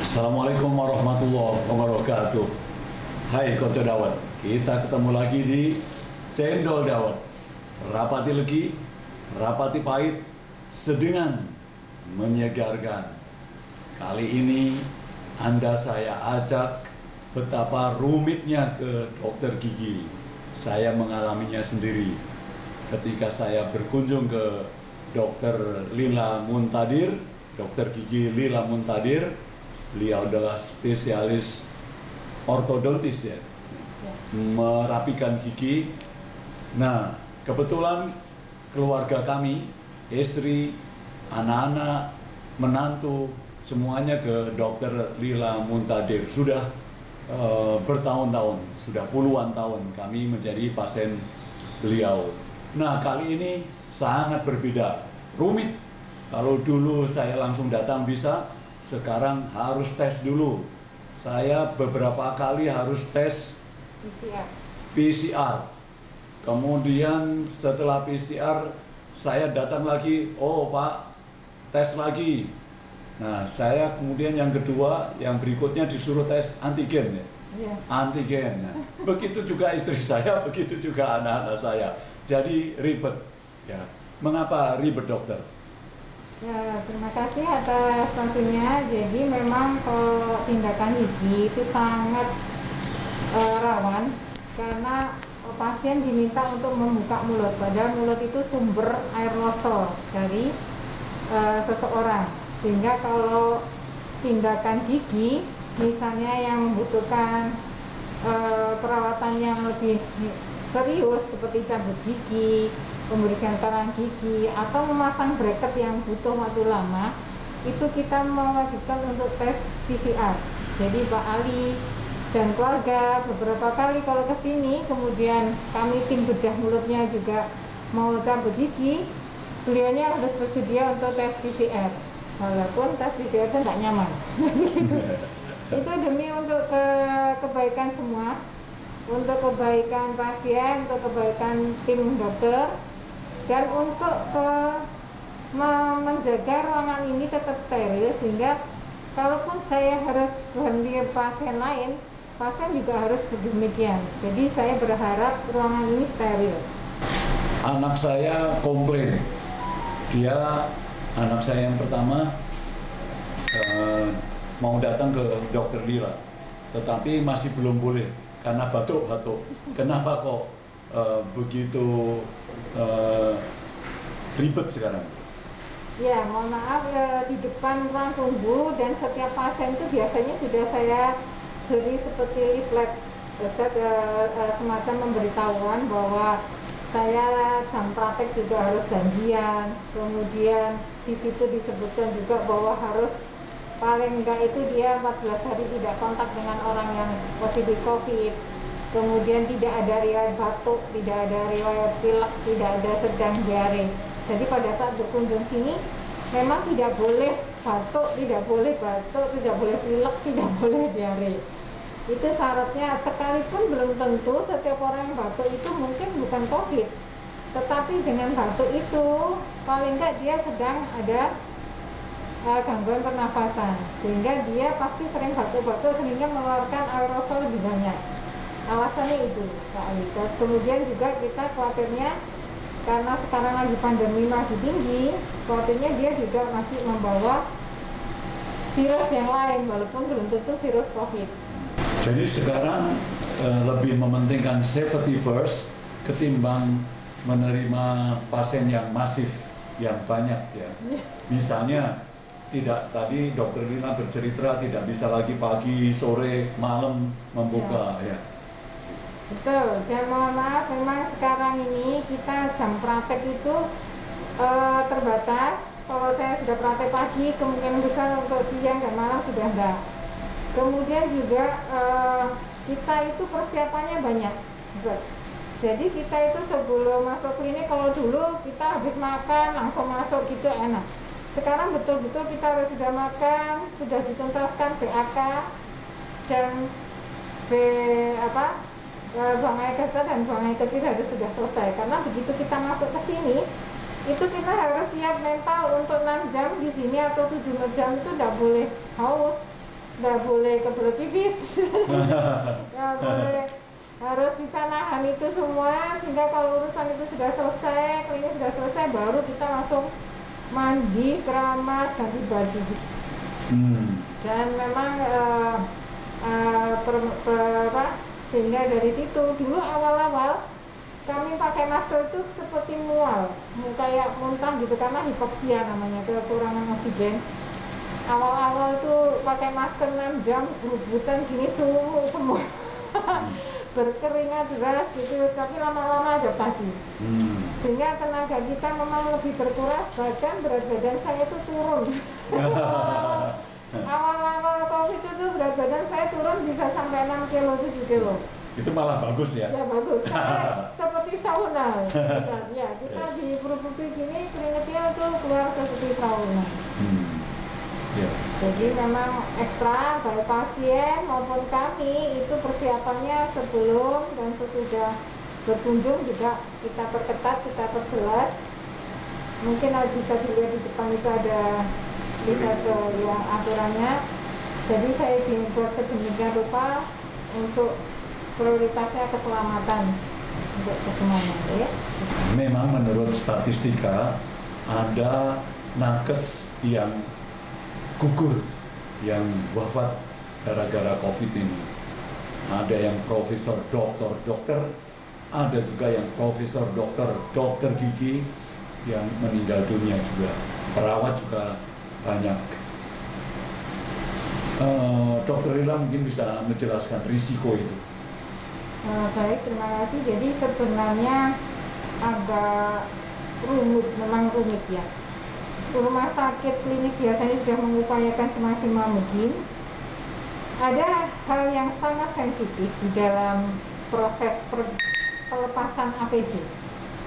Assalamualaikum warahmatullahi wabarakatuh. Hai Konco Dawet, kita ketemu lagi di Cendol Dawet. Rapati legi, rapati pahit, sedengan menyegarkan. Kali ini Anda saya ajak betapa rumitnya ke dokter gigi. Saya mengalaminya sendiri ketika saya berkunjung ke Dokter Lila Muntadir, dokter gigi Lila Muntadir. Beliau adalah spesialis ortodontis ya, merapikan gigi. Nah, kebetulan keluarga kami, istri, anak-anak, menantu, semuanya ke dokter Lila Muntadir. Sudah bertahun-tahun, sudah puluhan tahun kami menjadi pasien beliau. Nah, kali ini sangat berbeda, rumit. Kalau dulu saya langsung datang bisa, sekarang harus tes dulu. Saya beberapa kali harus tes PCR. Kemudian setelah PCR, saya datang lagi, oh Pak, tes lagi. Nah, saya kemudian yang kedua, yang berikutnya disuruh tes antigen ya. Yeah. Antigen. Nah, begitu juga istri saya, begitu juga anak-anak saya. Jadi ribet. Ya. Mengapa ribet, dokter? Ya, terima kasih atas waktunya. Jadi memang kalau tindakan gigi itu sangat rawan karena pasien diminta untuk membuka mulut. Padahal mulut itu sumber aerosol dari seseorang. Sehingga kalau tindakan gigi, misalnya yang membutuhkan perawatan yang lebih serius seperti cabut gigi, pembersihan karang gigi, atau memasang bracket yang butuh waktu lama, itu kita mewajibkan untuk tes PCR. Jadi Pak Ali dan keluarga beberapa kali kalau ke sini, kemudian kami tim bedah mulutnya juga mau cabut gigi, beliaunya harus bersedia untuk tes PCR. Walaupun tes PCR itu nggak nyaman. Itu demi untuk kebaikan semua, untuk kebaikan pasien, untuk kebaikan tim dokter, dan untuk menjaga ruangan ini tetap steril, sehingga kalaupun saya harus berhenti pasien lain, pasien juga harus demikian. Jadi saya berharap ruangan ini steril. Anak saya komplain, anak saya yang pertama mau datang ke dokter Lila, tetapi masih belum boleh karena batuk-batuk. Kenapa kok begitu ribet sekarang? Ya, mohon maaf, di depan ruang tunggu dan setiap pasien itu biasanya sudah saya beri seperti leaflet, semacam pemberitahuan bahwa saya jam praktek juga harus janjian. Kemudian di situ disebutkan juga bahwa harus paling enggak itu dia 14 hari tidak kontak dengan orang yang positif COVID. Kemudian tidak ada riwayat batuk, tidak ada riwayat pilek, tidak ada sedang diare. Jadi pada saat berkunjung sini memang tidak boleh batuk, tidak boleh pilek, tidak boleh diare. Itu syaratnya. Sekalipun belum tentu setiap orang yang batuk itu mungkin bukan COVID, tetapi dengan batuk itu paling enggak dia sedang ada gangguan pernafasan, sehingga dia pasti sering batuk-batuk sehingga mengeluarkan aerosol lebih banyak. Alasannya itu Pak Ali. Kemudian juga kita khawatirnya karena sekarang lagi pandemi masih tinggi, khawatirnya dia juga masih membawa virus yang lain walaupun belum tentu virus COVID. Jadi sekarang lebih mementingkan safety first ketimbang menerima pasien yang masif, yang banyak ya. Misalnya tadi dokter Lina bercerita tidak bisa lagi pagi, sore, malam membuka ya. Betul, dan mohon maaf memang sekarang ini kita jam praktek itu terbatas. Kalau saya sudah praktek pagi, kemungkinan besar untuk siang dan malam sudah enggak. Kemudian juga kita itu persiapannya banyak. Jadi kita itu sebelum masuk klinik, kalau dulu kita habis makan langsung masuk gitu enak. Sekarang betul-betul kita harus sudah makan, sudah dituntaskan BAK dan buang air besar dan buang air kecil harus sudah selesai. Karena begitu kita masuk ke sini, itu kita harus siap mental untuk 6 jam di sini atau 7 jam itu tidak boleh haus. nggak boleh kebelet pipis, nggak boleh, harus bisa nahan itu semua, sehingga kalau urusan itu sudah selesai, klinis sudah selesai, baru kita langsung mandi, keramas, ganti baju. Dan memang sehingga dari situ dulu awal-awal kami pakai masker itu seperti mual, kayak muntah gitu karena hipoksia namanya, kekurangan oksigen. Awal-awal itu pakai masker 6 jam, berbutan gini sumuk semua, berkeringat deras gitu, tapi lama-lama adaptasi. Sehingga tenaga kita memang lebih berkuras, bahkan berat badan saya itu turun. Awal-awal COVID itu berat badan saya turun bisa sampai 6 kilo, 7 kilo. Itu malah bagus ya? Ya bagus, seperti sauna. Ya, kita di putih gini keringetnya itu keluar seperti sauna. Ya. Jadi memang ekstra baik pasien maupun kami itu persiapannya sebelum dan sesudah berkunjung juga kita perketat, kita perjelas. Mungkin bisa dilihat di depan itu ada lihat yang aturannya. Jadi saya dibuat sedemikian rupa untuk prioritasnya keselamatan untuk kesemuanya, ya. Memang menurut statistika ada nakes yang gugur, yang wafat gara-gara COVID ini. Ada yang profesor dokter, ada juga yang profesor dokter gigi yang meninggal dunia juga. Perawat juga banyak. Dokter Lila mungkin bisa menjelaskan risiko itu. Baik, terima kasih. Jadi sebenarnya agak rumit, memang rumit ya. Rumah sakit klinik biasanya sudah mengupayakan semaksimal mungkin. Ada hal yang sangat sensitif di dalam proses pelepasan APD.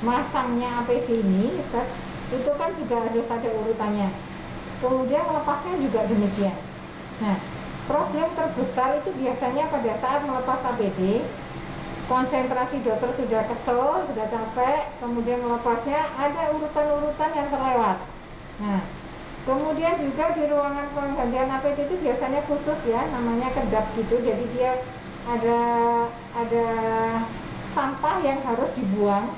Masangnya APD ini, Ustaz, itu kan juga harus ada urutannya. Kemudian melepasnya juga demikian. Nah, problem terbesar itu biasanya pada saat melepas APD, konsentrasi dokter sudah kesel, sudah capek, kemudian melepasnya ada urutan-urutan yang terlewat. Nah, kemudian juga di ruangan penggantian APD itu biasanya khusus ya, namanya kedap gitu. Jadi dia ada sampah yang harus dibuang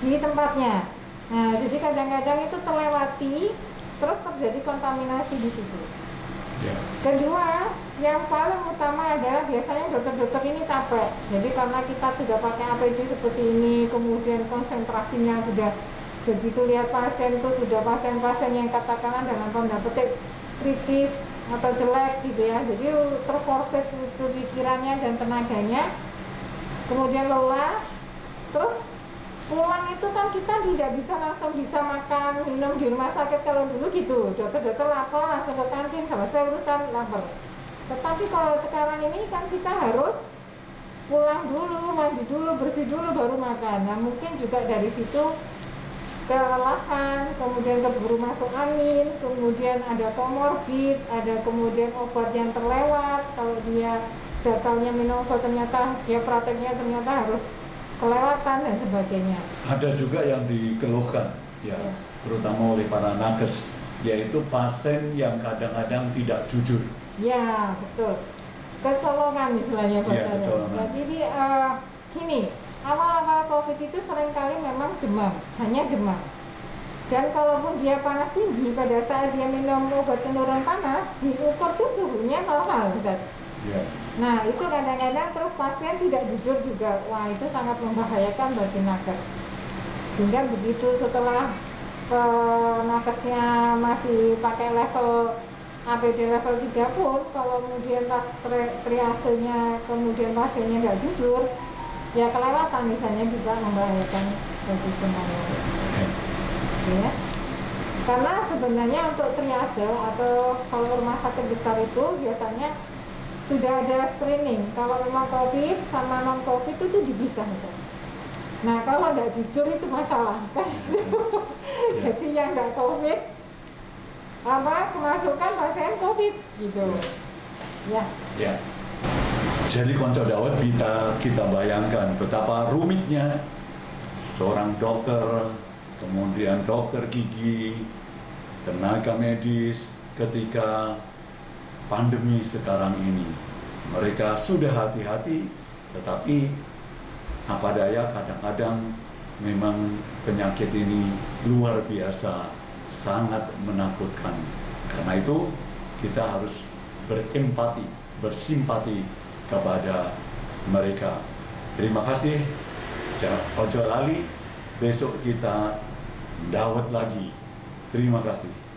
di tempatnya. Nah, jadi kadang-kadang itu terlewati, terus terjadi kontaminasi di situ. Kedua, yang paling utama adalah biasanya dokter-dokter ini capek. Jadi karena kita sudah pakai APD seperti ini, kemudian konsentrasinya sudah begitu, lihat pasien itu sudah pasien-pasien yang katakanlah dalam tanda petik kritis atau jelek gitu ya. Jadi terproses itu pikirannya dan tenaganya, kemudian lelah, terus pulang itu kan kita tidak bisa langsung bisa makan, minum di rumah sakit. Kalau dulu gitu, dokter-dokter lapar langsung ke kantin, selesai urusan lapar. Tetapi kalau sekarang ini kan kita harus pulang dulu, mandi dulu, bersih dulu, baru makan. Nah mungkin juga dari situ kelelahan, kemudian keburu masuk angin, kemudian ada komorbid, ada kemudian obat yang terlewat. Kalau dia jadwalnya minum obat ternyata dia prakteknya ternyata harus kelewatan dan sebagainya. Ada juga yang dikeluhkan, ya, terutama oleh para nakes, yaitu pasien yang kadang-kadang tidak jujur. Ya, betul. Kecolongan istilahnya bahasanya. Kecolongan. Nah, jadi gini, awal-awal COVID itu seringkali memang demam, hanya demam. Dan kalaupun dia panas tinggi, pada saat dia minum obat penurun panas, diukur tuh suhunya normal, Ustaz. Ya. Nah, itu kadang-kadang terus pasien tidak jujur juga. Wah, itu sangat membahayakan bagi nakes. Sehingga begitu setelah nakesnya masih pakai level APD level 3 pun, kalau kemudian pas triasenya kemudian pasiennya nggak jujur, ya kelewatan misalnya bisa membahayakan bagi semuanya. Ya. Karena sebenarnya untuk triase atau kalau rumah sakit besar itu biasanya sudah ada screening. Kalau memang COVID sama non COVID itu dipisah. Nah kalau nggak jujur itu masalah kan. Jadi yang nggak COVID kemasukan pasien COVID gitu. Ya. Ya. Jadi konco dawet kita bayangkan betapa rumitnya seorang dokter, kemudian dokter gigi, tenaga medis ketika pandemi sekarang ini. Mereka sudah hati-hati, tetapi apa daya kadang-kadang memang penyakit ini luar biasa, sangat menakutkan. Karena itu kita harus berempati, bersimpati kepada mereka. Terima kasih. Ojo lali, besok kita dawet lagi. Terima kasih.